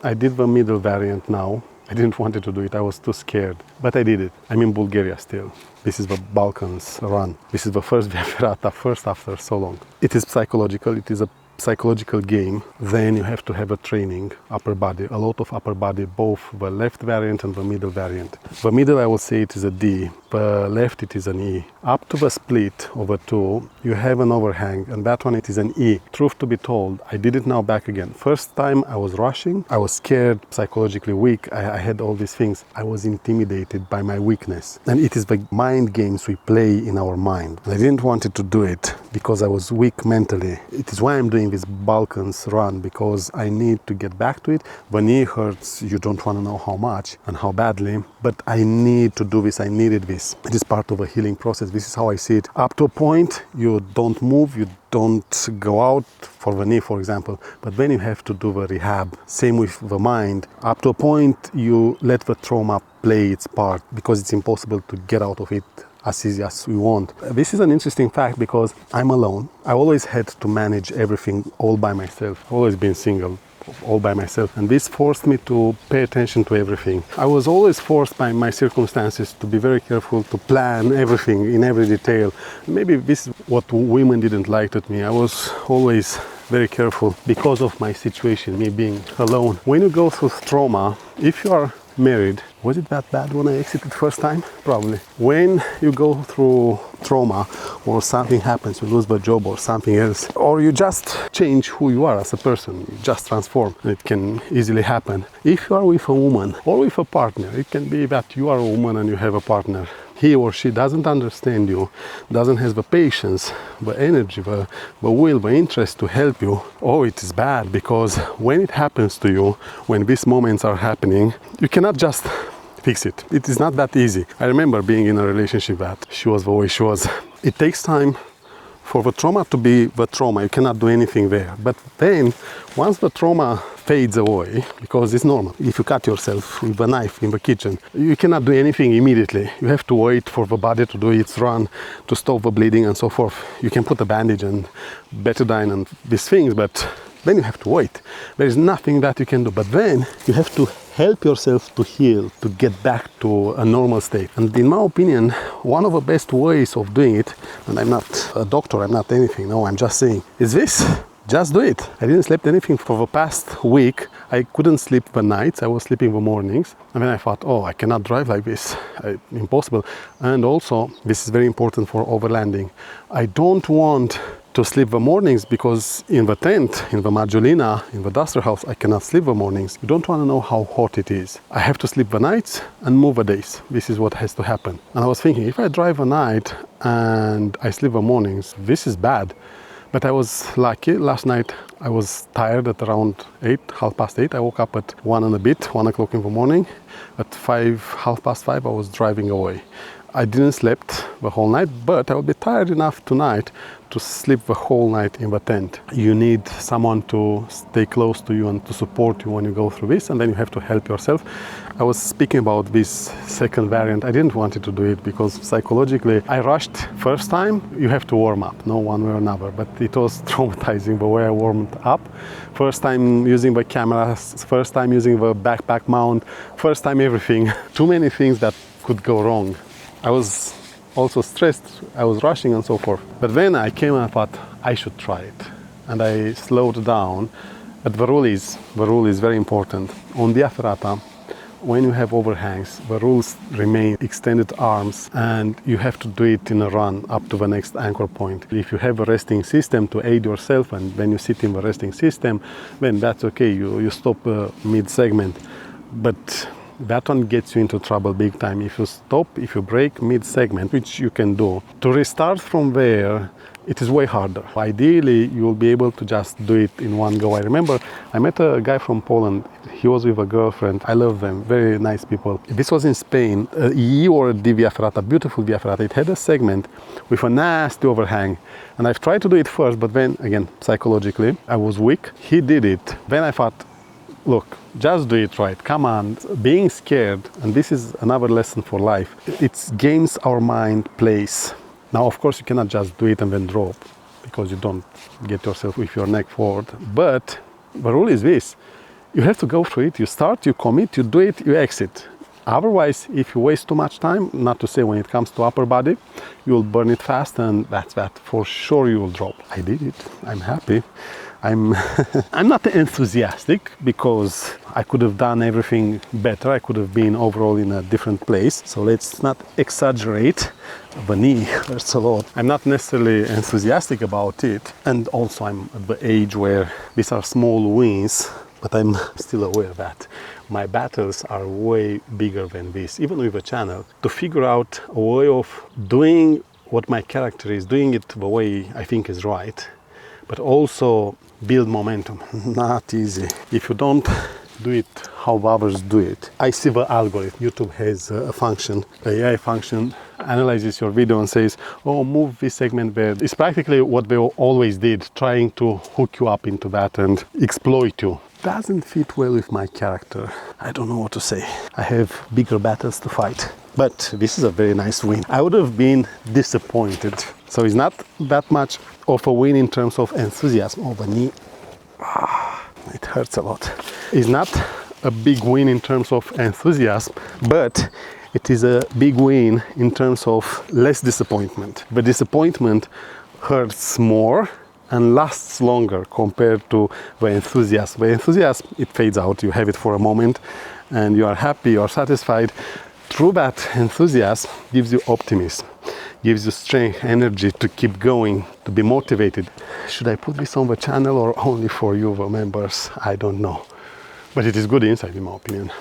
I did the middle variant now. I didn't want to do it, I was too scared, but I did it. I'm in Bulgaria still. This is the Balkans Run. This is the first Via Ferrata, first after so long. It is psychological, it is a psychological game. Then you have to have a training, upper body, a lot of upper body, both the left variant and the middle variant. The middle, I will say it is a D, the left it is an E. Up to the split over two, you have an overhang, and that one it is an E. Truth to be told, I did it now back again. First time I was rushing, I was scared, psychologically weak, I had all these things. I was intimidated by my weakness. And it is the mind games we play in our mind. And I didn't want to do it because I was weak mentally. It is why I'm doing this Balkans Run, because I need to get back to it. The knee hurts, you don't want to know how much and how badly, but I need to do this, I needed this. It is part of a healing process. This is how I see it. Up to a point, you don't move, you don't go out for the knee, for example, but then you have to do the rehab. Same with the mind. Up to a point, you let the trauma play its part because it's impossible to get out of it as easy as we want. This is an interesting fact because I'm alone. I always had to manage everything all by myself. I've always been single, all by myself, and this forced me to pay attention to everything. I was always forced by my circumstances to be very careful, to plan everything in every detail. Maybe this is what women didn't like with me. I was always very careful because of my situation, me being alone. When you go through trauma, if you are married, was it that bad when I exited first time? Probably. When you go through trauma or something happens, you lose the job or something else, or you just change who you are as a person, you just transform. It can easily happen. If you are with a woman or with a partner, it can be that you are a woman and you have a partner. He or she doesn't understand you, doesn't have the patience, the energy, the will, the interest to help you. Oh, it is bad, because when it happens to you, when these moments are happening, you cannot just fix it. It is not that easy. I remember being in a relationship that she was the way she was. It takes time for the trauma to be the trauma. You cannot do anything there. But then, once the trauma fades away, because it's normal. If you cut yourself with a knife in the kitchen, you cannot do anything immediately. You have to wait for the body to do its run, to stop the bleeding and so forth. You can put a bandage and betadine and these things, but then you have to wait. There is nothing that you can do. But then you have to help yourself to heal, to get back to a normal state. And in my opinion, one of the best ways of doing it, and I'm not a doctor, I'm not anything, no, I'm just saying, is this. Just do it. I didn't sleep anything for the past week. I couldn't sleep the nights. I was sleeping the mornings. And then I thought, oh, I cannot drive like this. Impossible. And also, this is very important for overlanding. I don't want to sleep the mornings because in the tent, in the Maggiolina, in the DusterHouse, I cannot sleep the mornings. You don't want to know how hot it is. I have to sleep the nights and move the days. This is what has to happen. And I was thinking, if I drive a night and I sleep the mornings, this is bad. But I was lucky. Last night I was tired at around 8, 8:30. I woke up at 1 and a bit, 1 o'clock in the morning. At 5, 5:30 I was driving away. I didn't sleep the whole night, but I will be tired enough tonight to sleep the whole night in the tent. You need someone to stay close to you and to support you when you go through this, and then you have to help yourself. I was speaking about this second variant. I didn't want to do it because psychologically I rushed. First time you have to warm up, no one way or another, but it was traumatizing the way I warmed up. First time using the cameras, first time using the backpack mount, first time everything. Too many things that could go wrong. I was also stressed, I was rushing and so forth. But then I came and I thought I should try it. And I slowed down. But the rule is very important. On Via Ferrata, when you have overhangs, the rules remain extended arms, and you have to do it in a run up to the next anchor point. If you have a resting system to aid yourself and then you sit in the resting system, then that's okay, you stop mid-segment. But that one gets you into trouble big time. If you stop, if you break mid-segment, which you can do, to restart from there, it is way harder. Ideally, you will be able to just do it in one go. I remember I met a guy from Poland. He was with a girlfriend. I love them, very nice people. This was in Spain, a E or a D Via Ferrata, beautiful Via Ferrata. It had a segment with a nasty overhang. And I've tried to do it first, but then, again, psychologically, I was weak. He did it. Then I thought, look, just do it right. Come on. Being scared, and this is another lesson for life, it's games our mind plays. Now, of course, you cannot just do it and then drop, because you don't get yourself with your neck forward. But the rule is this. You have to go through it. You start, you commit, you do it, you exit. Otherwise, if you waste too much time, not to say when it comes to upper body, you'll burn it fast, and that's that. For sure you will drop. I did it. I'm happy. I'm not enthusiastic because I could have done everything better. I could have been overall in a different place. So let's not exaggerate. The knee hurts a lot. I'm not necessarily enthusiastic about it. And also I'm at the age where these are small wins, but I'm still aware that my battles are way bigger than this, even with a channel. To figure out a way of doing what my character is, doing it the way I think is right, but also build momentum. Not easy. If you don't do it how others do it. I see the algorithm. YouTube has a function, the AI function, analyzes your video and says, oh, move this segment there. It's practically what they always did, trying to hook you up into that and exploit you. Doesn't fit well with my character. I don't know what to say. I have bigger battles to fight. But this is a very nice win. I would have been disappointed. So it's not that much of a win in terms of enthusiasm. Oh, the knee. It hurts a lot. It's not a big win in terms of enthusiasm, but it is a big win in terms of less disappointment. But disappointment hurts more and lasts longer compared to the enthusiasm. The enthusiasm, it fades out. You have it for a moment and you are happy, you are satisfied. Through that enthusiasm gives you optimism, gives you strength, energy to keep going, to be motivated. Should I put this on the channel or only for you, the members? I don't know. But it is good insight in my opinion.